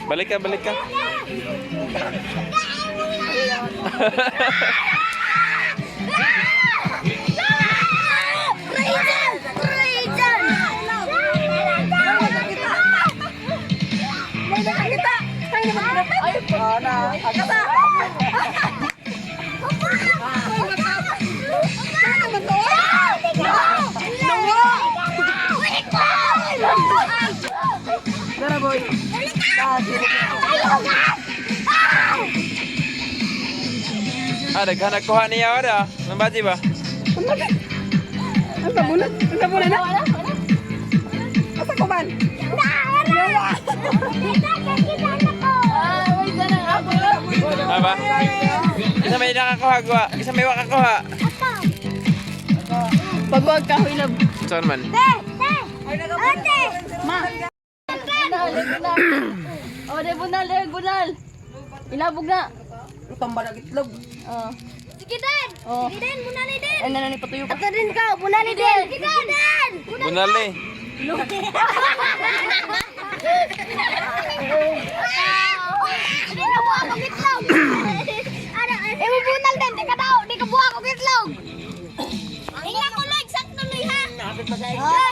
Balik ka, balik ka. Daghan nagkuha niya ada. Nambati ba? Ang tabunan? Ang tabunan na? Asa ko man? Apa? Isa may nakakuha gua. Isa may wakakuha. Pagwag ka, hilab. Saan man? Ma. Oh, de bunal. Ilabog na. Tambah na itlog. Oh. Sige din! Oh. Sige din! Bunali din! Ay, nanani patuyo pa. Ato din ka! Bunali din! Sige din! Bunali. Hindi ka buha ko gitlog! Ibubunal din! Di ka daw! Di ka buha ko gitlog! Tingnan ko loy! Sakto loy ha!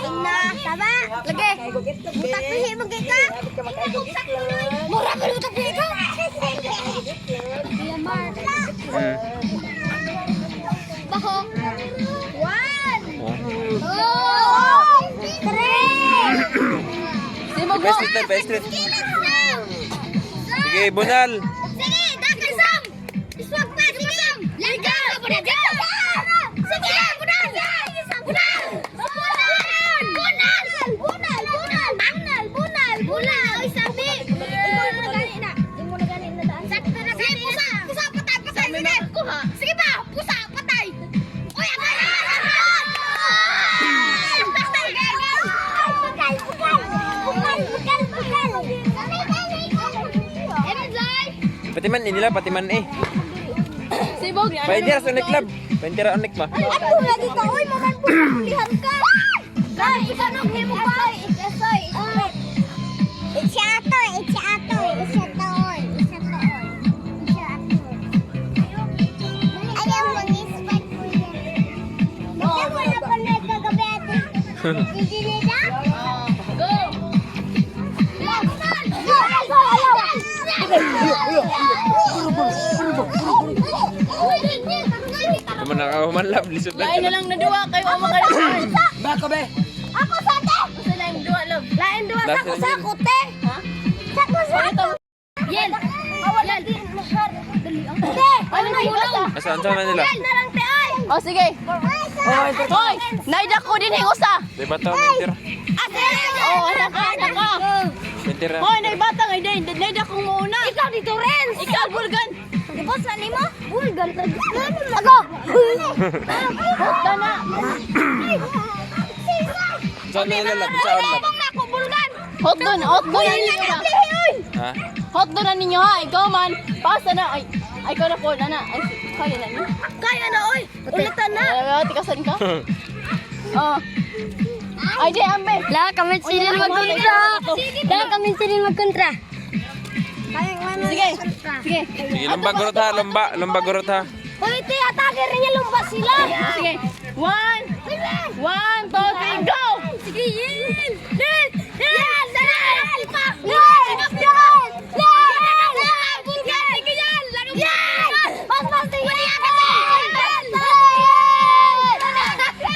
Oh, na! Tama! Lagi! Butak pihi mo kita! Tingnan ko sakto loy! Mura ka butak pihi ka! Bako! 1 2 3 Simog mo. Best trip. Sige, bunal. Sige, dakal sam! Iswag pa, sige sam! Liga! Sige, bunal! Bunal! Bunal! Oy, sabi! Imo na gani na daan. Sakto na gani. Pusa, patay. Sige pa, pusa, patay. Oy, Patiman inilah patiman eh. Simog. Paintira sa unik lab. Paintira unik ba? Ako lagi ka, oy, maman po pulihan ka. Dai, isa nung himo pa. Isoy. Itsato. Ayaw mo ni spot ko yan. Ayaw mo na pala kagabi ate. Hindi nila? Go. Naman nakahuman lab lisod Lain na lang na duwa kayo ang mga lain. Bako be. Ako sa te! Basta lain duwa lang. Lain dua Last sako one sako te! Ha? Sako sako! Yen. Awal lagi lugar. Te! Ano na yun? Saan man nila? Yan na lang te ay! Oh, sige. Hoy, naida ko din yung usa. Di ba to paintira? Ate! Oh, anak ka. Paintira. Hoy, naibata nga din. Naida kong muuna. Ikaw dito rin! Ikaw, Bulgan. Di ba sa nimo? Bulgan ka. Ako! Hota na. Saan nila lab? Saan lab? Bang nako Bulgan! Hotdon na ninyo ha. Ha? Hotdon na ninyo ha. Ikaw man. Pasa na. Ay, ikaw na po. Nana. Ay, kaya na niyo. Kaya na oy! Ulitan na! Tikasan ka. Oh. Ay, di, ambe. La kami silin magkontra! La kami silin magkontra! Sige. Sige. Sige, lumba gurot ha. Hoy, te, atake rin niya lumba sila! Sige. 1, 2, 3, go! Sige, yin! Yin! Yin! Yan! Yan!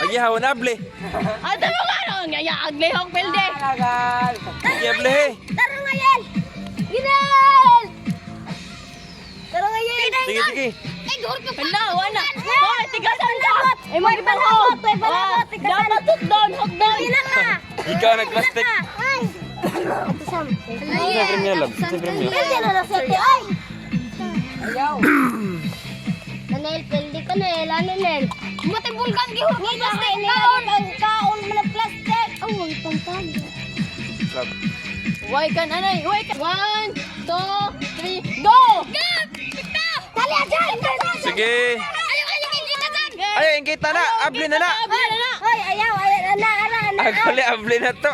Agi hawan able. Ate mo nga no? Ngaya, aglihong pelde. Agi able he. Tara nga, Yel! Ginel! Tara nga, Yel! Sige. Hala, wala. Hoy, tigasan ka. Ay, magibang ho. Balabot, Dapat hotdon. Ilang na! Ikaw nag-plastic. Ay! Ito Sam. Sa premium lab. Sa premium. Pwede na na sete, ay! Ayaw. Nanel, pwede ka na, ano Nel? Matibulkan, gihur ko plastic kaon! Kaon mo na plastic! Oh, ang pantag. Lab. Why kan, anay? Why kan? 1, 2, 3, go! Dali, dyan! Sige. Ayaw, kita dyan! Ay, ang kita na. Able na na. Hoy, ayaw, ana, Agole able na to.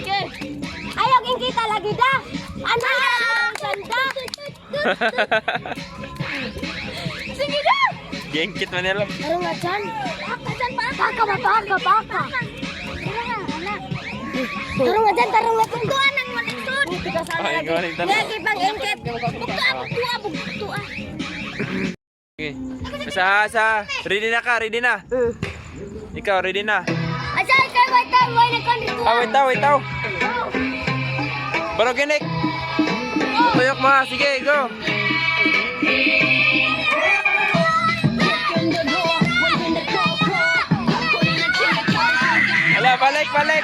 Okay. da. Ano ang sanda? Sige na. Gengkit man nila. Taro nga dyan. Baka ba? Baka. Taro nga dyan. Tuntuan ang maliksod. Ay, galing tanong. Lagi pang engket. Bugtua. Okay. Sa. Ready na ka, ready na. Ikaw, ready na. Asa, wait na Wait daw. Baru ginik. Tuyok mo, sige, go. Ala, balik. Balik.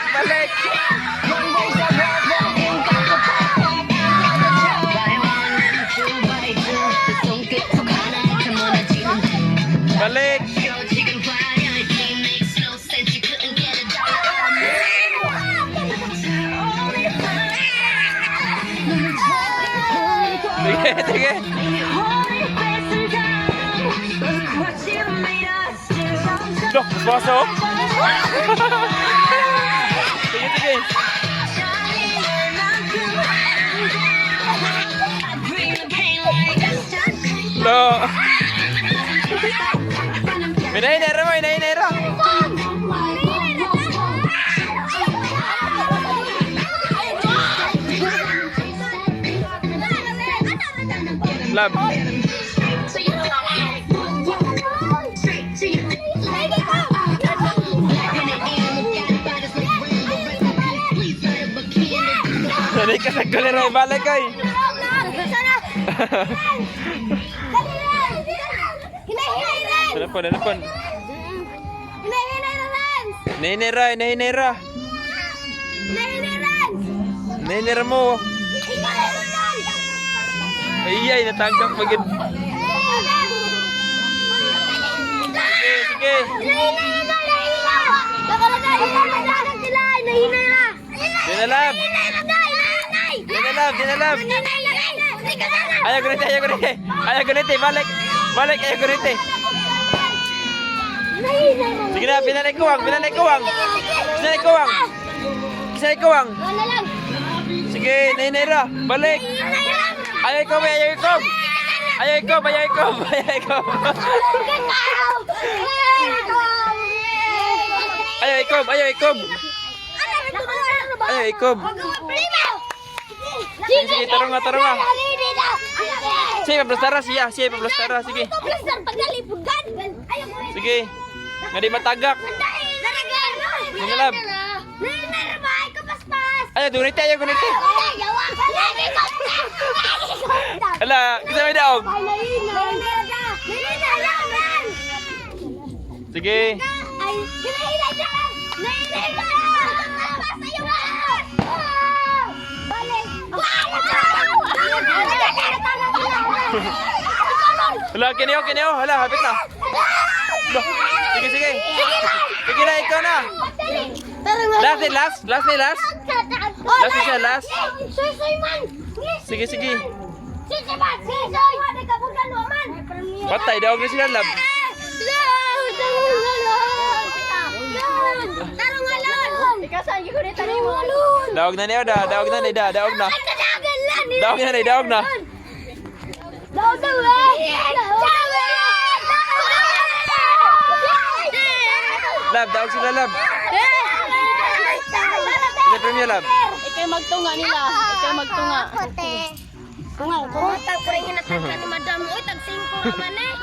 Sige. Loh, masuk. Sige. Loh. Hinahinera. Lab. Jadi ka sa galera balik kay. Telepon. Hinahinera. Hinahinera mo. Iya, natangkap bagid. Sige. Dinalab. Ayo ganiti. Balik. Ayo ganiti. Sige na, pinalay kuwang. Sige, nahinera. Balik. Ayaw ikom. Sige, tarong nga. Sige, 15 tara siya. Sige. Sige. Nga di matagak. Dinalab. Ayaw, guniti. Ala, kita may daog. Sige. Hala, kineo. Hala, hapit na. Sige. Sige na, ikaw na. Last. Sige. Patay, daog na sila, lab. Daog na niyo, daog na. Lab, daog sila, lab. Sila premier, lab. Ikay magtunga nila. Kung tag-pura yung natagka ni madam, tag-5 naman eh.